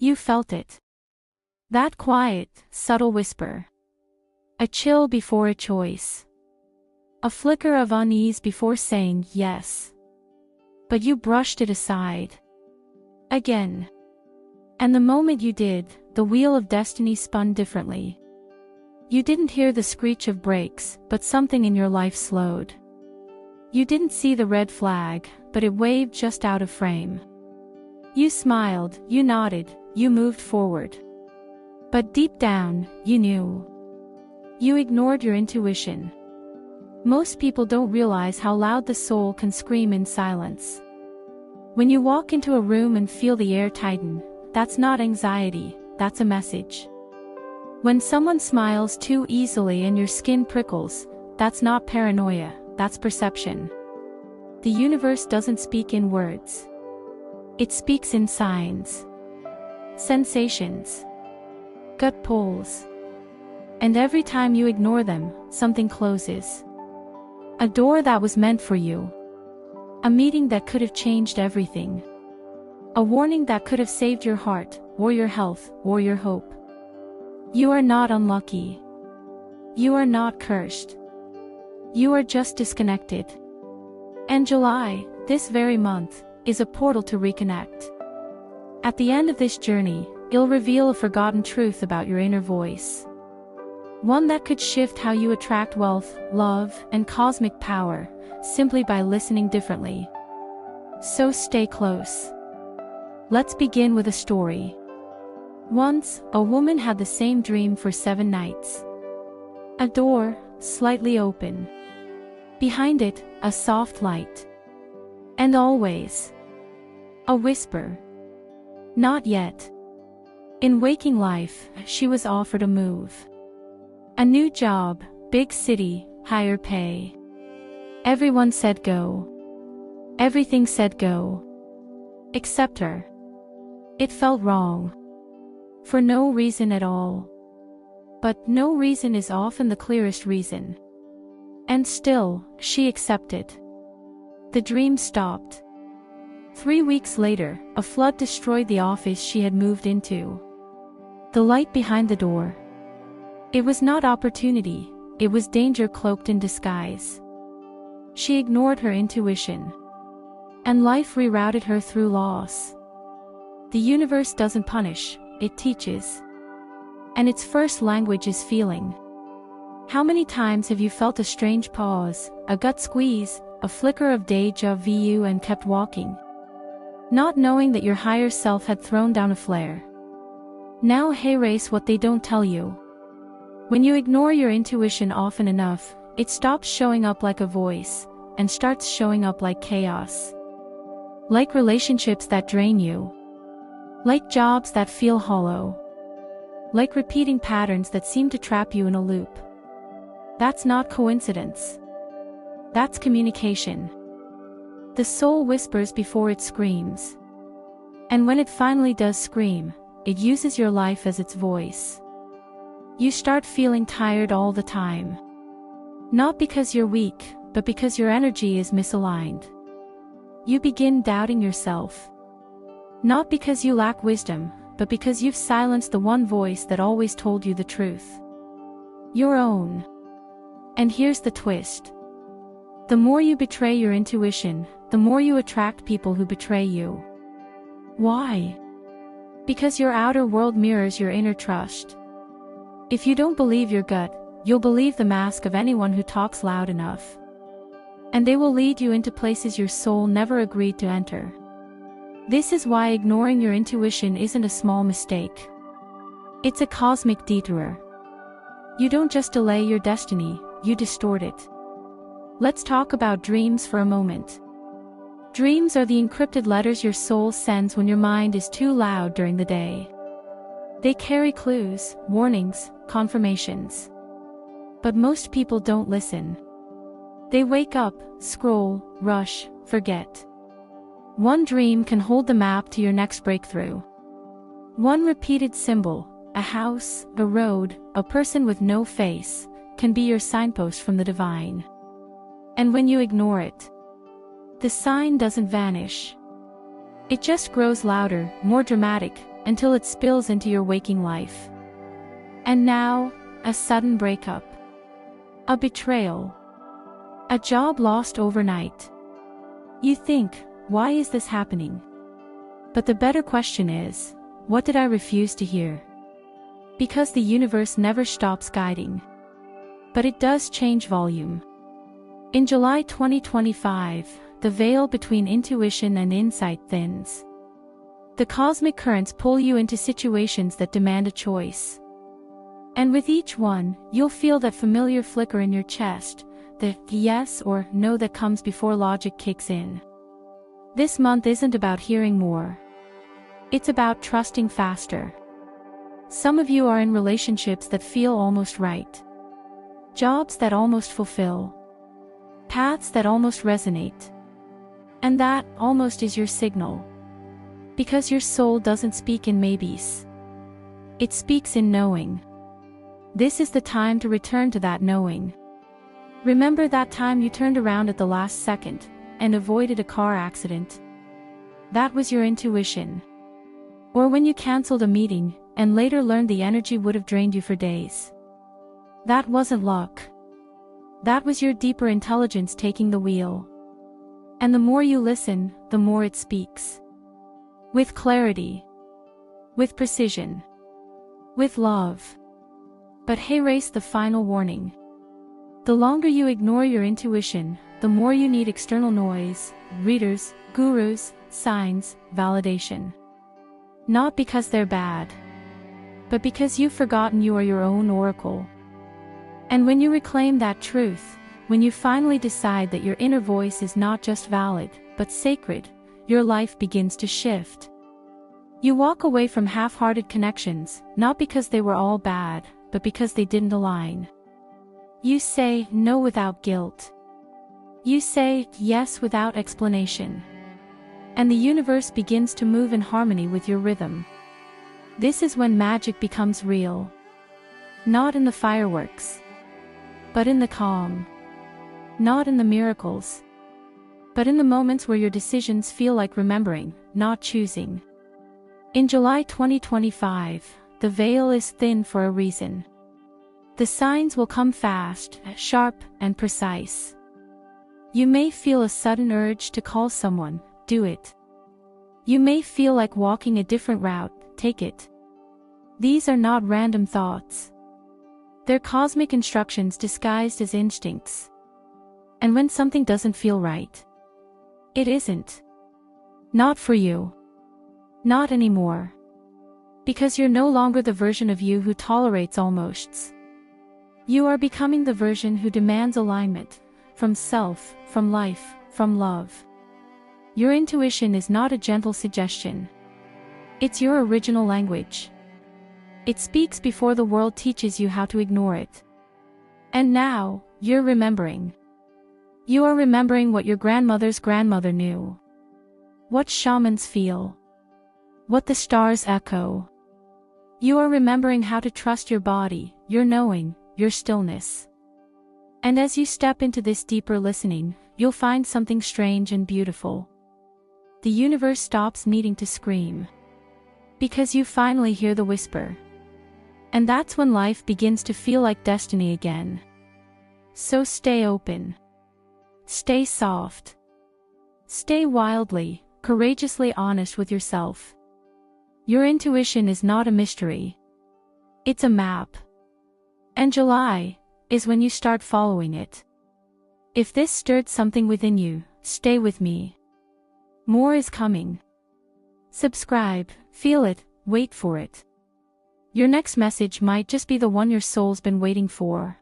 You felt it. That quiet, subtle whisper. A chill before a choice. A flicker of unease before saying yes. But you brushed it aside. Again. And the moment you did, the wheel of destiny spun differently. You didn't hear the screech of brakes, but something in your life slowed. You didn't see the red flag, but it waved just out of frame. You smiled, you nodded, you moved forward. But deep down, you knew. You ignored your intuition. Most people don't realize how loud the soul can scream in silence. When you walk into a room and feel the air tighten, that's not anxiety, that's a message. When someone smiles too easily and your skin prickles, that's not paranoia, that's perception. The universe doesn't speak in words. It speaks in signs. Sensations. Gut pulls. And every time you ignore them, something closes. A door that was meant for you. A meeting that could have changed everything. A warning that could have saved your heart, or your health, or your hope. You are not unlucky. You are not cursed. You are just disconnected. And July, this very month, is a portal to reconnect. At the end of this journey, it'll reveal a forgotten truth about your inner voice. One that could shift how you attract wealth, love, and cosmic power, simply by listening differently. So stay close. Let's begin with a story. Once, a woman had the same dream for 7 nights. A door, slightly open. Behind it, a soft light. And always, a whisper. Not yet. In waking life, she was offered a move. A new job, big city, higher pay. Everyone said go. Everything said go. Except her. It felt wrong. For no reason at all. But no reason is often the clearest reason. And still, she accepted. The dream stopped. 3 weeks later, a flood destroyed the office she had moved into. The light behind the door. It was not opportunity, it was danger cloaked in disguise. She ignored her intuition. And life rerouted her through loss. The universe doesn't punish, it teaches. And its first language is feeling. How many times have you felt a strange pause, a gut squeeze, a flicker of deja vu and kept walking? Not knowing that your higher self had thrown down a flare. Now erase what they don't tell you. When you ignore your intuition often enough, it stops showing up like a voice, and starts showing up like chaos. Like relationships that drain you. Like jobs that feel hollow. Like repeating patterns that seem to trap you in a loop. That's not coincidence. That's communication. The soul whispers before it screams. And when it finally does scream, it uses your life as its voice. You start feeling tired all the time. Not because you're weak, but because your energy is misaligned. You begin doubting yourself. Not because you lack wisdom, but because you've silenced the one voice that always told you the truth. Your own. And here's the twist. The more you betray your intuition, the more you attract people who betray you. Why? Because your outer world mirrors your inner trust. If you don't believe your gut, you'll believe the mask of anyone who talks loud enough. And they will lead you into places your soul never agreed to enter. This is why ignoring your intuition isn't a small mistake. It's a cosmic detour. You don't just delay your destiny, you distort it. Let's talk about dreams for a moment. Dreams are the encrypted letters your soul sends when your mind is too loud during the day. They carry clues, warnings, confirmations. But most people don't listen. They wake up, scroll, rush, forget. One dream can hold the map to your next breakthrough. One repeated symbol, a house, a road, a person with no face, can be your signpost from the divine. And when you ignore it, the sign doesn't vanish. It just grows louder, more dramatic, until it spills into your waking life. And now, a sudden breakup. A betrayal. A job lost overnight. You think, why is this happening? But the better question is, what did I refuse to hear? Because the universe never stops guiding. But it does change volume. In July 2025, the veil between intuition and insight thins. The cosmic currents pull you into situations that demand a choice. And with each one, you'll feel that familiar flicker in your chest, the yes or no that comes before logic kicks in. This month isn't about hearing more. It's about trusting faster. Some of you are in relationships that feel almost right. Jobs that almost fulfill. Paths that almost resonate. And that, almost, is your signal. Because your soul doesn't speak in maybes. It speaks in knowing. This is the time to return to that knowing. Remember that time you turned around at the last second, and avoided a car accident? That was your intuition. Or when you cancelled a meeting, and later learned the energy would have drained you for days. That wasn't luck. That was your deeper intelligence taking the wheel. And the more you listen, the more it speaks. With clarity. With precision. With love. But hey, race the final warning. The longer you ignore your intuition, the more you need external noise, readers, gurus, signs, validation. Not because they're bad, but because you've forgotten you are your own oracle. And when you reclaim that truth, when you finally decide that your inner voice is not just valid, but sacred, your life begins to shift. You walk away from half-hearted connections, not because they were all bad, but because they didn't align. You say no without guilt. You say yes without explanation. And the universe begins to move in harmony with your rhythm. This is when magic becomes real. Not in the fireworks, but in the calm. Not in the miracles, but in the moments where your decisions feel like remembering, not choosing. In July 2025, the veil is thin for a reason. The signs will come fast, sharp, and precise. You may feel a sudden urge to call someone, do it. You may feel like walking a different route, take it. These are not random thoughts. They're cosmic instructions disguised as instincts. And when something doesn't feel right, it isn't. Not for you. Not anymore. Because you're no longer the version of you who tolerates almosts. You are becoming the version who demands alignment, from self, from life, from love. Your intuition is not a gentle suggestion. It's your original language. It speaks before the world teaches you how to ignore it. And now, you're remembering. You are remembering what your grandmother's grandmother knew. What shamans feel. What the stars echo. You are remembering how to trust your body, your knowing, your stillness. And as you step into this deeper listening, you'll find something strange and beautiful. The universe stops needing to scream. Because you finally hear the whisper. And that's when life begins to feel like destiny again. So stay open. Stay soft. Stay wildly, courageously honest with yourself. Your intuition is not a mystery. It's a map. And July is when you start following it. If this stirred something within you, stay with me. More is coming. Subscribe, feel it, wait for it. Your next message might just be the one your soul's been waiting for.